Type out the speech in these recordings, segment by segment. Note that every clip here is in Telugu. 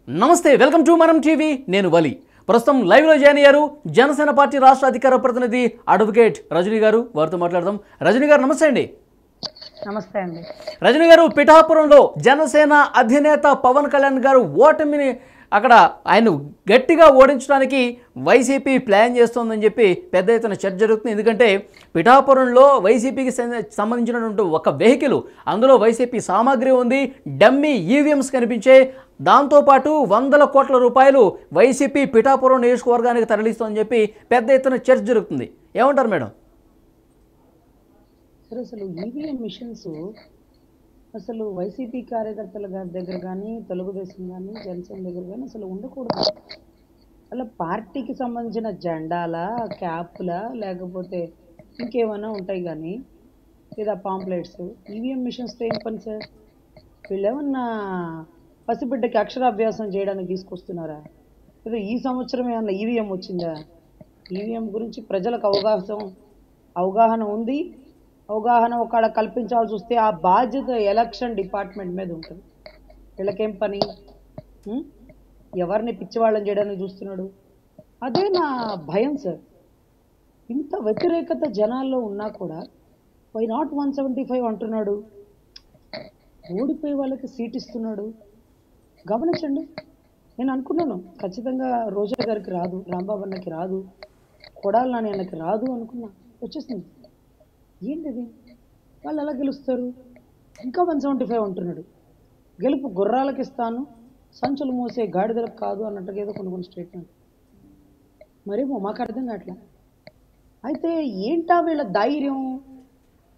నమస్తే, వెల్కమ్ టు మనం టీవీ. నేను వలి. ప్రస్తుతం లైవ్లో జాయిన్ అయ్యారు జనసేన పార్టీ రాష్ట్ర అధికార ప్రతినిధి అడ్వకేట్ రజనీ గారు. వారితో మాట్లాడదాం. రజనీ గారు నమస్తే అండి. నమస్తే అండి. రజనీ గారు, పిఠాపురంలో జనసేన అధినేత పవన్ కళ్యాణ్ గారు ఓటమిని అక్కడ ఆయన గట్టిగా ఓడించడానికి వైసీపీ ప్లాన్ చేస్తోందని చెప్పి పెద్ద ఎత్తున చర్చ జరుగుతుంది. ఎందుకంటే పిఠాపురంలో వైసీపీకి సంబంధించినటువంటి ఒక వెహికల్, అందులో వైసీపీ సామాగ్రి ఉంది, డమ్మీ ఈవీఎంస్ కనిపించే. దాంతోపాటు 100 కోట్ల రూపాయలు వైసీపీ పిఠాపురం నియోజకవర్గానికి తరలిస్తోందని చెప్పి పెద్ద ఎత్తున చర్చ జరుగుతుంది. ఏమంటారు మేడం? సరే, అసలు ఈవీఎం మిషన్స్ అసలు వైసీపీ కార్యకర్తల దగ్గర కానీ, తెలుగుదేశం కానీ, జనసేన దగ్గర కానీ అసలు ఉండకూడదు. అలా పార్టీకి సంబంధించిన జెండాలా, క్యాప్లా, లేకపోతే ఇంకేమైనా ఉంటాయి కానీ లేదా పాంప్లెట్స్. ఈవీఎం మిషన్స్తో ఏం పని సార్? వీళ్ళేమన్నా పసిబిడ్డకి అక్షరాభ్యాసం చేయడానికి తీసుకొస్తున్నారా? లేదా ఈ సంవత్సరం ఏమన్నా ఈవీఎం వచ్చిందా? ఈవీఎం గురించి ప్రజలకు అవగాహన ఉంది. అవగాహన ఒకవేళ కల్పించాల్సి వస్తే ఆ బాధ్యత ఎలక్షన్ డిపార్ట్మెంట్ మీద ఉంటుంది. వీళ్ళకేం పని? ఎవరిని పిచ్చివాళ్ళని చేయడానికి చూస్తున్నాడు? అదే నా భయం సార్. ఇంత వ్యతిరేకత జనాల్లో ఉన్నా కూడా వై నాట్ 175 అంటున్నాడు. ఓడిపోయే వాళ్ళకి సీట్ ఇస్తున్నాడు. గమనించండి. నేను అనుకున్నాను ఖచ్చితంగా రోజా గారికి రాదు, రాంబాబు అన్నకి రాదు, కొడాలి నాని అన్నకి రాదు అనుకున్నా. వచ్చేసింది. ఏంటిది? వాళ్ళు ఎలా గెలుస్తారు? ఇంకా 175 అంటున్నాడు. గెలుపు గుర్రాలకు ఇస్తాను, సంచులు మోసే గాడిదలకు కాదు అన్నట్టుగా ఏదో కొన్ని స్టేట్మెంట్. మరేమో మాకు అర్థం కావట్లా. అయితే ఏంటా వీళ్ళ ధైర్యం?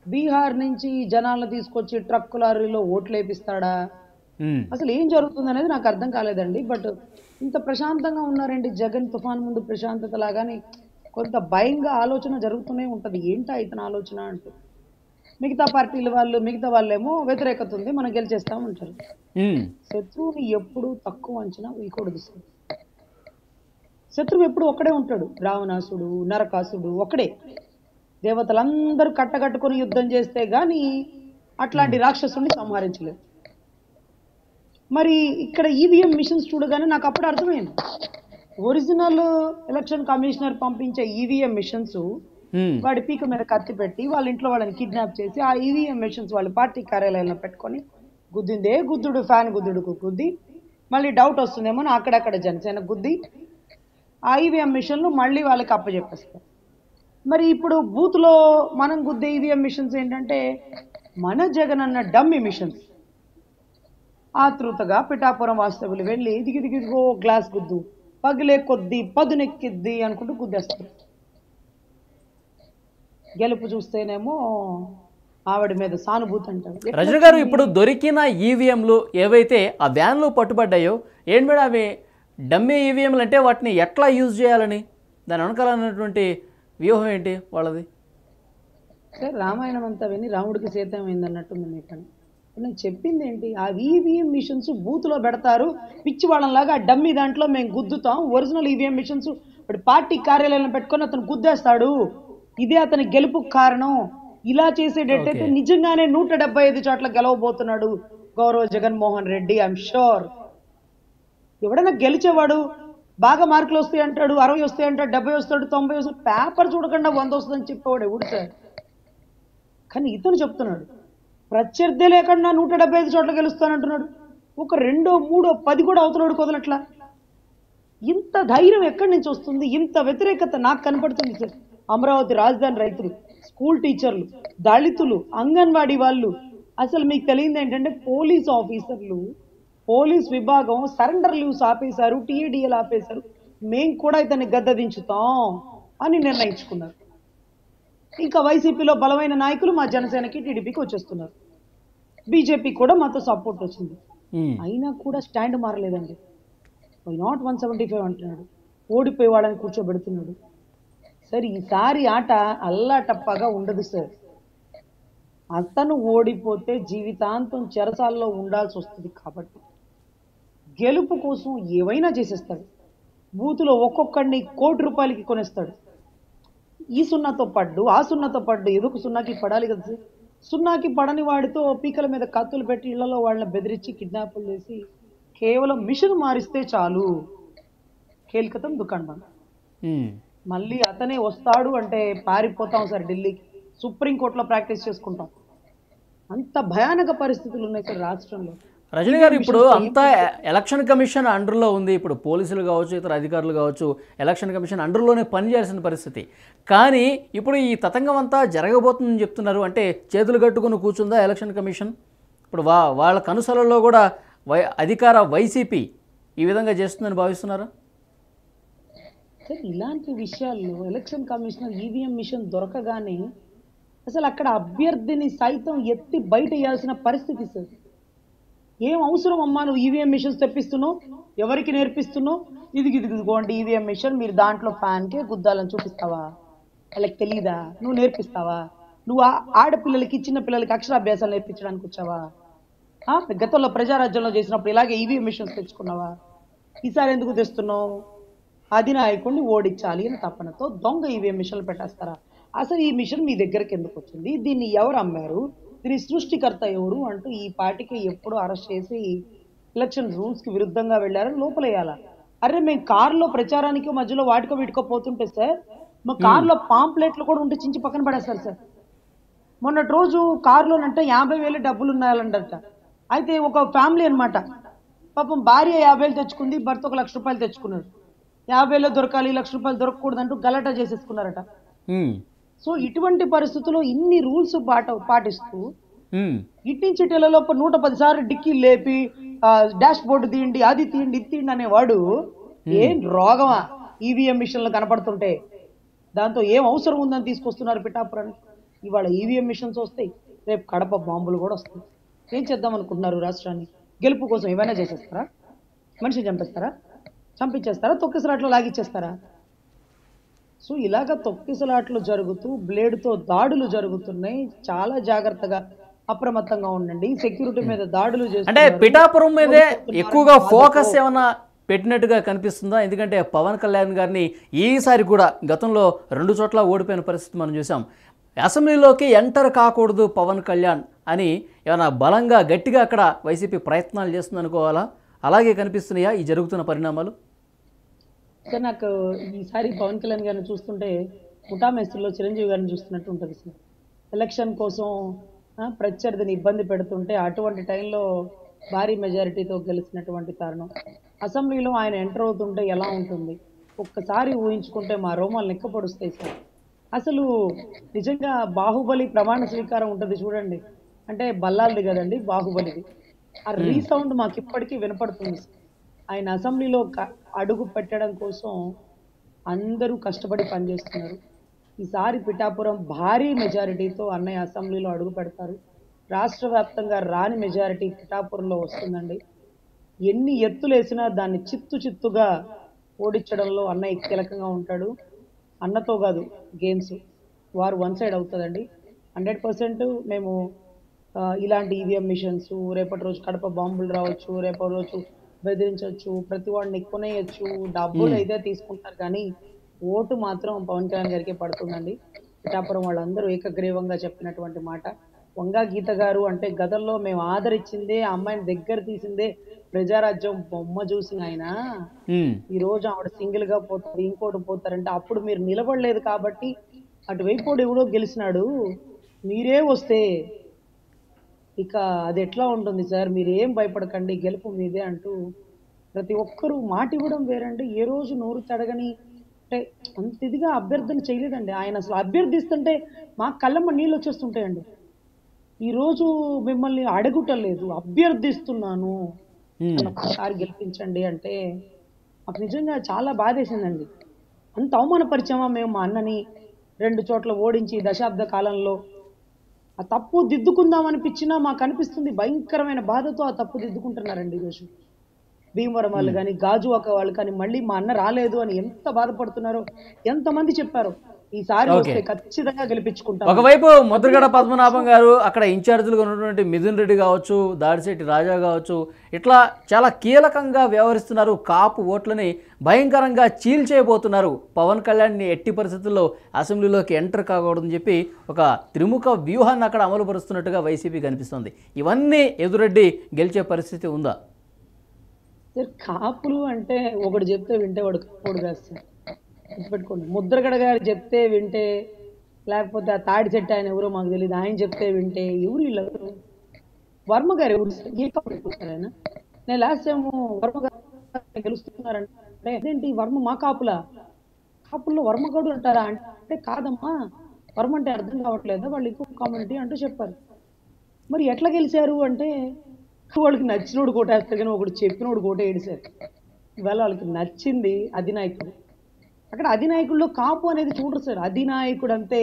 బీహార్ నుంచి జనాలను తీసుకొచ్చి ట్రక్కు లారీలో ఓట్లు వేపిస్తాడా? అసలు ఏం జరుగుతుంది అనేది నాకు అర్థం కాలేదండి. బట్ ఇంత ప్రశాంతంగా ఉన్నారండి జగన్. తుఫాన్ ముందు ప్రశాంతత లాగానే కొంత భయంగా ఆలోచన జరుగుతూనే ఉంటుంది. ఏంటా ఇతని ఆలోచన అంటూ. మిగతా పార్టీల వాళ్ళు, మిగతా వాళ్ళేమో వ్యతిరేకత ఉంది, మనం గెలిచేస్తామంటారు. శత్రువుని ఎప్పుడు తక్కువ అంచనా వేయకూడదు సార్. శత్రువు ఎప్పుడు ఒక్కడే ఉంటాడు. రావణాసుడు, నరకాసుడు ఒక్కడే. దేవతలందరూ కట్టగట్టుకుని యుద్ధం చేస్తే గాని అట్లాంటి రాక్షసుని సంహరించలేదు. మరి ఇక్కడ ఈవీఎం మిషన్స్ చూడగానే నాకు అప్పుడు అర్థమైంది. ఒరిజినల్ ఎలక్షన్ కమిషనర్ పంపించే ఈవీఎం మిషన్స్ వాడి పీక మీద కత్తి పెట్టి వాళ్ళ ఇంట్లో వాళ్ళని కిడ్నాప్ చేసి ఆ ఈవీఎం మిషన్స్ వాళ్ళ పార్టీ కార్యాలయంలో పెట్టుకొని గుద్దిందే గుద్దుడు, ఫ్యాన్ గుద్దుడుకు గుద్ది, మళ్ళీ డౌట్ వస్తుందేమో అక్కడక్కడ జనసేన గుద్ది ఆ ఈవీఎం మిషన్లు మళ్ళీ వాళ్ళకి అప్పచెప్పేస్తారు. మరి ఇప్పుడు బూత్లో మనం గుద్దే ఈవీఎం మిషన్స్ ఏంటంటే మన జగన్ అన్న డమ్మీ మిషన్స్. ఆతృతగా పిఠాపురం వాస్తవులు వెళ్ళి ఇదిగిదిగిదిగో గ్లాస్ గుద్దు, పగిలే కొద్ది పదునెక్కిద్ది అనుకుంటూ గుద్దేస్తారు. గెలుపు చూస్తేనేమో ఆవిడ మీద సానుభూతి అంటారు. రజనీ గారు, ఇప్పుడు దొరికిన ఈవీఎంలు ఏవైతే ఆ వ్యాన్లో పట్టుబడ్డాయో ఏంటి మేడం అవి? డమ్మీ ఈవీఎంలు అంటే వాటిని ఎట్లా యూజ్ చేయాలని దాని వెనకాలన్నటువంటి వ్యూహం ఏంటి వాళ్ళది? సార్, రామాయణం అంతా విని రాముడికి సీతమైంది అన్నట్టుంది మీ పని. నేను చెప్పింది ఏంటి? ఆ ఈవీఎం మిషన్స్ బూత్లో పెడతారు పిచ్చి వాళ్ళలాగా. ఆ డమ్మీ దాంట్లో మేము గుద్దుతాం. ఒరిజినల్ ఈవీఎం మిషన్స్ పార్టీ కార్యాలయంలో పెట్టుకొని అతను గుద్దేస్తాడు. ఇదే అతని గెలుపుకు కారణం. ఇలా చేసేటట్టయితే నిజంగానే 175 చోట్ల గెలవబోతున్నాడు గౌరవ జగన్మోహన్ రెడ్డి. I'm sure. ఎవడైనా గెలిచేవాడు బాగా మార్కులు వస్తాయి అంటాడు, 60 వస్తాయి అంటాడు, 70 వస్తాడు, 90 వస్తాడు. పేపర్ చూడకుండా 100 వస్తుందని చెప్పేవాడు ఎవడు సార్? కానీ ఇతను చెప్తున్నాడు ప్రత్యర్థి లేకుండా 175 చోట్ల గెలుస్తానంటున్నాడు. ఒక 2, 3, 10 కూడా అవుతున్నాడు కుదలట్లా. ఇంత ధైర్యం ఎక్కడి నుంచి వస్తుంది? ఇంత వ్యతిరేకత నాకు కనపడుతుంది సార్. అమరావతి రాజధాని రైతులు, స్కూల్ టీచర్లు, దళితులు, అంగన్వాడీ వాళ్ళు. అసలు మీకు తెలియదు ఏంటంటే పోలీస్ ఆఫీసర్లు, పోలీస్ విభాగం సరెండర్ లీవ్స్ ఆపేశారు, టీఏడిఎల్ ఆపేశారు. మేము కూడా ఇతన్ని గద్దదించుతాం అని నిర్ణయించుకున్నారు. ఇంకా వైసీపీలో బలమైన నాయకులు మా జనసేనకి, టీడీపీకి వచ్చేస్తున్నారు. బీజేపీ కూడా మాతో సపోర్ట్ వచ్చింది. అయినా కూడా స్టాండ్ మారలేదండి. వై నాట్ 175 అంటున్నాడు. ఓడిపోయే వాళ్ళని కూర్చోబెడుతున్నాడు. సార్, ఈసారి ఆట అల్లాటప్పగా ఉండదు సార్. అతను ఓడిపోతే జీవితాంతం చెరసాల్లో ఉండాల్సి వస్తుంది. కాబట్టి గెలుపు కోసం ఏవైనా చేసేస్తాడు. బూతులో ఒక్కొక్కడిని ₹1,00,00,000 కొనేస్తాడు. ఈ సున్నాతో పడ్డు, ఆ సున్నాతో పడ్డు, ఎదుకు సున్నాకి పడాలి కదా సార్. సున్నాకి పడని వాడితో పీకల మీద కత్తులు పెట్టి ఇళ్లలో వాళ్ళని బెదిరించి కిడ్నాపులు చేసి కేవలం మిషన్ మారిస్తే చాలు, కేల్కతం దుకాణం బంద్. ఉమ్. మళ్ళీ అతనే వస్తాడు అంటే పారిపోతాం సార్ ఢిల్లీకి, సుప్రీంకోర్టులో ప్రాక్టీస్ చేసుకుంటాం. అంత భయానక పరిస్థితులు ఉన్నాయి సార్ రాష్ట్రంలో. రజనీ గారు, ఇప్పుడు అంతా ఎలక్షన్ కమిషన్ అండర్లో ఉంది. ఇప్పుడు పోలీసులు కావచ్చు, ఇతర అధికారులు కావచ్చు, ఎలక్షన్ కమిషన్ అండర్లోనే పనిచేయాల్సిన పరిస్థితి. కానీ ఇప్పుడు ఈ తతంగం అంతా జరగబోతుందని చెప్తున్నారు. అంటే చేతులు కట్టుకుని కూర్చుందా ఎలక్షన్ కమిషన్? ఇప్పుడు వాళ్ళ కనుసలలో కూడా అధికార వైసీపీ ఈ విధంగా చేస్తుందని భావిస్తున్నారా? సార్ ఇలాంటి విషయాల్లో ఎలక్షన్ కమిషనర్ ఈవీఎం మిషన్ దొరకగానే అసలు అక్కడ అభ్యర్థిని సైతం ఎత్తి బయట వేయాల్సిన పరిస్థితి సార్. ఏం అవసరం అమ్మా నువ్వు ఈవీఎం మిషన్స్ తెప్పిస్తున్నావు, ఎవరికి నేర్పిస్తున్నావు? ఇదిగోండి ఈవీఎం మిషన్, మీరు దాంట్లో ఫ్యాన్కే గుద్దాలని చూపిస్తావా? వాళ్ళకి తెలీదా? నువ్వు నేర్పిస్తావా? నువ్వు ఆడపిల్లలకి చిన్న పిల్లలకి అక్షరాభ్యాసాలు నేర్పించడానికి వచ్చావా? గతంలో ప్రజారాజ్యంలో చేసినప్పుడు ఇలాగే ఈవీఎం మిషన్స్ తెచ్చుకున్నావా? ఈసారి ఎందుకు తెస్తున్నావు? అధినాయకుడిని ఓడించాలి అని తపనతో దొంగ ఈవీఎం మిషన్లు పెట్టేస్తారా? అసలు ఈ మిషన్ మీ దగ్గరికి ఎందుకు వచ్చింది? దీన్ని ఎవరు అమ్మారు? దీని సృష్టికర్త ఎవరు అంటూ ఈ పార్టీకి ఎప్పుడు అరెస్ట్ చేసి ఎలక్షన్ రూల్స్ కి విరుద్ధంగా వెళ్ళారని లోపలేయాలా? అరే మేము కారులో ప్రచారానికి మధ్యలో వాటికో వీటికో పోతుంటే సార్, మా కారులో పాంప్లెట్లు కూడా ఉంటే చించి పక్కన పడేస్తారు సార్. మొన్నటి రోజు కారులోనంటే 50,000 డబ్బులు ఉన్నాయాలంట. అయితే ఒక ఫ్యామిలీ అనమాట, పాపం భార్య 50,000 తెచ్చుకుంది, భర్త 1,00,000 రూపాయలు తెచ్చుకున్నాడు. 50,000 దొరకాలి, 1,00,000 రూపాయలు దొరకకూడదంటూ గలాటా చేసేసుకున్నారట. సో ఇటువంటి పరిస్థితుల్లో ఇన్ని రూల్స్ పాటిస్తూ ఇట్టించి ఇటెలలోపు 110 సార్లు డిక్కీ లేపి డాష్ బోర్డు తీయండి, అది తీయండి, ఇది తీయండి అనేవాడు ఏం రోగమా? ఈవీఎం మిషన్లు కనపడుతుంటే దాంతో ఏం అవసరం ఉందని తీసుకొస్తున్నారు పిఠాపురాన్ని. ఇవాళ ఈవీఎం మిషన్స్ వస్తాయి, రేపు కడప బాంబులు కూడా వస్తాయి. ఏం చేద్దాం అనుకుంటున్నారు? రాష్ట్రాన్ని గెలుపు కోసం ఏమైనా చేసేస్తారా? మనిషిని చంపేస్తారా? చంపించేస్తారా? తొక్కిసలాట్లో లాగిచ్చేస్తారా? సో ఇలాగ తొక్కిసలాట్లు జరుగుతూ బ్లేడ్తో దాడులు జరుగుతున్నాయి. చాలా జాగ్రత్తగా అప్రమత్తంగా ఉండండి. సెక్యూరిటీ మీద దాడులు అంటే పిఠాపురం మీదే ఎక్కువగా ఫోకస్ ఏమన్నా పెట్టినట్టుగా కనిపిస్తుందా? ఎందుకంటే పవన్ కళ్యాణ్ గారిని ఈసారి కూడా గతంలో 2 చోట్ల ఓడిపోయిన పరిస్థితి మనం చూసాం. అసెంబ్లీలోకి ఎంటర్ కాకూడదు పవన్ కళ్యాణ్ అని ఏమైనా బలంగా గట్టిగా అక్కడ వైసీపీ ప్రయత్నాలు చేస్తుంది అనుకోవాలా? అలాగే కనిపిస్తున్నాయా ఈ జరుగుతున్న పరిణామాలు? సార్ నాకు ఈసారి పవన్ కళ్యాణ్ గారిని చూస్తుంటే ముఠామేస్తుల్లో చిరంజీవి గారిని చూస్తున్నట్టు ఉంటుంది సార్. ఎలక్షన్ కోసం ప్రత్యర్థిని ఇబ్బంది పెడుతుంటే అటువంటి టైంలో భారీ మెజారిటీతో గెలిచినటువంటి కారణం. అసెంబ్లీలో ఆయన ఎంటర్ అవుతుంటే ఎలా ఉంటుంది ఒక్కసారి ఊహించుకుంటే మా రోమాలు నిక్కపొడుస్తాయి సార్. అసలు నిజంగా బాహుబలి ప్రమాణ స్వీకారం ఉంటుంది చూడండి, అంటే బల్లాలది కదండి బాహుబలిది. ఆ రీసౌండ్ మాకు ఇప్పటికీ వినపడుతుంది సార్. ఆయన అసెంబ్లీలో అడుగు పెట్టడం కోసం అందరూ కష్టపడి పనిచేస్తున్నారు. ఈసారి పిఠాపురం భారీ మెజారిటీతో అన్నయ్య అసెంబ్లీలో అడుగు పెడతారు. రాష్ట్ర వ్యాప్తంగా రాని మెజారిటీ పిఠాపురంలో వస్తుందండి. ఎన్ని ఎత్తులు వేసినా దాన్ని చిత్తుగా ఓడించడంలో అన్నయ్య కీలకంగా ఉంటాడు. అన్నతో కాదు గేమ్స్, వారు వన్ సైడ్ అవుతుందండి. 100% మేము ఇలాంటి ఈవీఎం మిషన్స్, రేపటి రోజు కడప బాంబులు రావచ్చు, రేపటి రోజు బెదిరించవచ్చు, ప్రతి వాడిని కొనేయచ్చు, డబ్బులు అయితే తీసుకుంటారు కానీ ఓటు మాత్రం పవన్ కళ్యాణ్ గారికి పడుతుందండి. పిఠాపురం వాళ్ళందరూ ఏకగ్రీవంగా చెప్పినటువంటి మాట. వంగా గీత గారు అంటే గతంలో మేము ఆదరించిందే, అమ్మాయిని దగ్గర తీసిందే ప్రజారాజ్యం బొమ్మ చూసిన ఆయన ఈ రోజు ఆవిడ సింగిల్ గా పోతారు, ఇంకోటి పోతారంటే అప్పుడు మీరు నిలబడలేదు కాబట్టి అటువైపు ఎవడో గెలిచినాడు, మీరే వస్తే ఇక అది ఎట్లా ఉంటుంది సార్? మీరేం భయపడకండి, గెలుపు మీదే అంటూ ప్రతి ఒక్కరూ మాట ఇవ్వడం వేరండి. ఏ రోజు నోరు తడగని అంటే అంత ఇదిగా అభ్యర్థన చేయలేదండి ఆయన. అసలు అభ్యర్థిస్తుంటే మా కళ్ళమ్మ నీళ్ళు వచ్చేస్తుంటాయండి. ఈరోజు మిమ్మల్ని అడుగుటలేదు, అభ్యర్థిస్తున్నాను ఒకసారి గెలిపించండి అంటే మాకు నిజంగా చాలా బాధేసిందండి. అంత అవమానపరిచామా మేము మా అన్నని 2 చోట్ల ఓడించి దశాబ్ద కాలంలో? ఆ తప్పు దిద్దుకుందాం అనిపించినా మాకు అనిపిస్తుంది భయంకరమైన బాధతో ఆ తప్పు దిద్దుకుంటున్నారండి ఈరోజు. భీమవరం వాళ్ళు కానీ గాజువాక వాళ్ళు కానీ మళ్ళీ మా అన్న రాలేదు అని ఎంత బాధపడుతున్నారో ఎంతమంది చెప్పారు. ఈసారి వస్తే ఖచ్చితంగా గెలిపించుకుంటాం. ఒకవైపు ముద్రగడ పద్మనాభం గారు, అక్కడ ఇన్ఛార్జీలుగా ఉన్నటువంటి మిథున్ రెడ్డి కావచ్చు, దాడిశెట్టి రాజా కావచ్చు, ఇట్లా చాలా కీలకంగా వ్యవహరిస్తున్నారు. కాపు ఓట్లని భయంకరంగా చీల్చేయబోతున్నారు. పవన్ కళ్యాణ్ని ఎట్టి పరిస్థితుల్లో అసెంబ్లీలోకి ఎంటర్ కాకూడదని చెప్పి ఒక త్రిముఖ వ్యూహాన్ని అక్కడ అమలుపరుస్తున్నట్టుగా వైసీపీ కనిపిస్తుంది. ఇవన్నీ ఎదురెడ్డి గెలిచే పరిస్థితి ఉందా? సార్ కాపులు అంటే ఒకడు చెప్తే వింటే వాడు కాపుడు కాదు సార్. గుర్తుపెట్టుకోండి. ముద్రగడ గారు చెప్తే వింటే, లేకపోతే ఆ తాడి చెట్టు ఆయన ఎవరో మాకు తెలియదు, ఆయన చెప్తే వింటే ఎవరు వీళ్ళెవరు? వర్మ గారు ఎవరు సార్? ఏ కాపుడు ఎక్కువ సార్ ఆయన? నేను లాస్ట్ టైం వర్మ గారు గెలుస్తున్నారంటే అదేంటి వర్మ మా కాపులా? కాపుల్లో వర్మ గౌడు అంటారా అంటే కాదమ్మా, వర్మ అంటే అర్థం కావట్లేదా వాళ్ళు ఎక్కువ కామెంటీ అంటూ చెప్పారు. మరి ఎట్లా గెలిచారు అంటే వాళ్ళకి నచ్చినోడు కోటేస్తారు కానీ ఒకడు చెప్పినోడు కోటేయడు సార్. ఇవాళ వాళ్ళకి నచ్చింది అధినాయకుడు. అక్కడ అధినాయకుల్లో కాపు అనేది చూడరు సార్. అధినాయకుడు అంతే,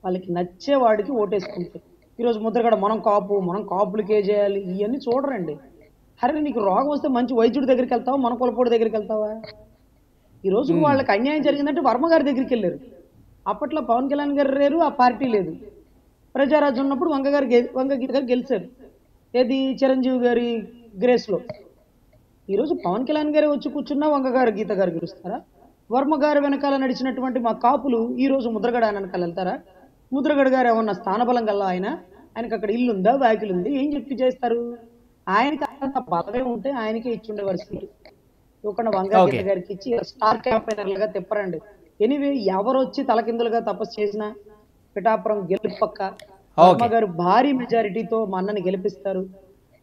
వాళ్ళకి నచ్చేవాడికి ఓటేసుకుంటారు. ఈరోజు ముద్రగడ మనం కాపు, మనం కాపులకే చేయాలి ఇవన్నీ చూడరండి. అరే నీకు రోగం వస్తే మంచి వైద్యుడి దగ్గరికి వెళ్తావా, మన కులపోడి దగ్గరికి వెళ్తావా? ఈ రోజు వాళ్ళకి అన్యాయం జరిగిందంటే వర్మ గారి దగ్గరికి వెళ్ళారు. అప్పట్లో పవన్ కళ్యాణ్ గారు లేరు, ఆ పార్టీ లేదు. ప్రజారాజ్యం ఉన్నప్పుడు వంగగీత గారు గెలిచారు. ఏది చిరంజీవి గారి గ్రేస్ లో. ఈరోజు పవన్ కళ్యాణ్ గారే వచ్చి కూర్చున్నా వంగ గారు గీత గారు గెలుస్తారా? వర్మ గారు వెనకాల నడిచినటువంటి మా కాపులు ఈ రోజు ముద్రగడ ఆయన వెనకాల వెళ్తారా? ముద్రగడ గారు ఏమన్నా స్థానబలం గల్లా ఆయనకి అక్కడ ఇల్లు ఉందా, వ్యాఖ్యలు ఉంది, ఏం చెప్పి చేస్తారు? ఆయనకి అంత బలమే ఉంటే ఆయనకే ఇచ్చుండేవారు సీటు. ఇవ్వకుండా వంగ ఓకే. గీత గారికి ఇచ్చి స్టార్ క్యాంపెయినర్ లాగా తిప్పరండి. ఎనివే ఎవరు వచ్చి తలకిందులుగా తపస్సు చేసినా పిఠాపురం గెలుపు పక్క. వర్మ ఓకే. గారు భారీ మెజారిటీతో మా అన్నని గెలిపిస్తారు.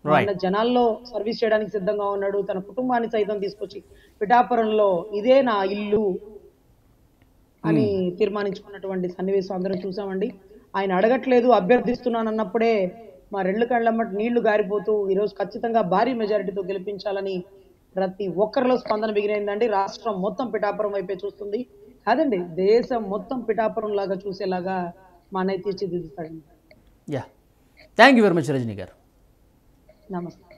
మా అన్న రైట్. జనాల్లో సర్వీస్ చేయడానికి సిద్ధంగా ఉన్నాడు. తన కుటుంబాన్ని సైతం తీసుకొచ్చి పిఠాపురంలో ఇదే నా ఇల్లు అని తీర్మానించుకున్నటువంటి సన్నివేశం అందరం చూసామండి. ఆయన అడగట్లేదు, అభ్యర్థిస్తున్నాను అన్నప్పుడే మా రెండు కళ్ళమ్మటి నీళ్లు గారిపోతూ ఈరోజు ఖచ్చితంగా భారీ మెజారిటీతో గెలిపించాలని ప్రతి ఒక్కరిలో స్పందన బిగినైందండి. రాష్ట్రం మొత్తం పిఠాపురం వైపే చూస్తుంది. కాదండి, దేశం మొత్తం పిఠాపురం లాగా చూసేలాగా మా అన్నయ్య తీర్చిదిద్దుతాడండి. Yeah, thank you very much Rajani గారు. నమస్తే.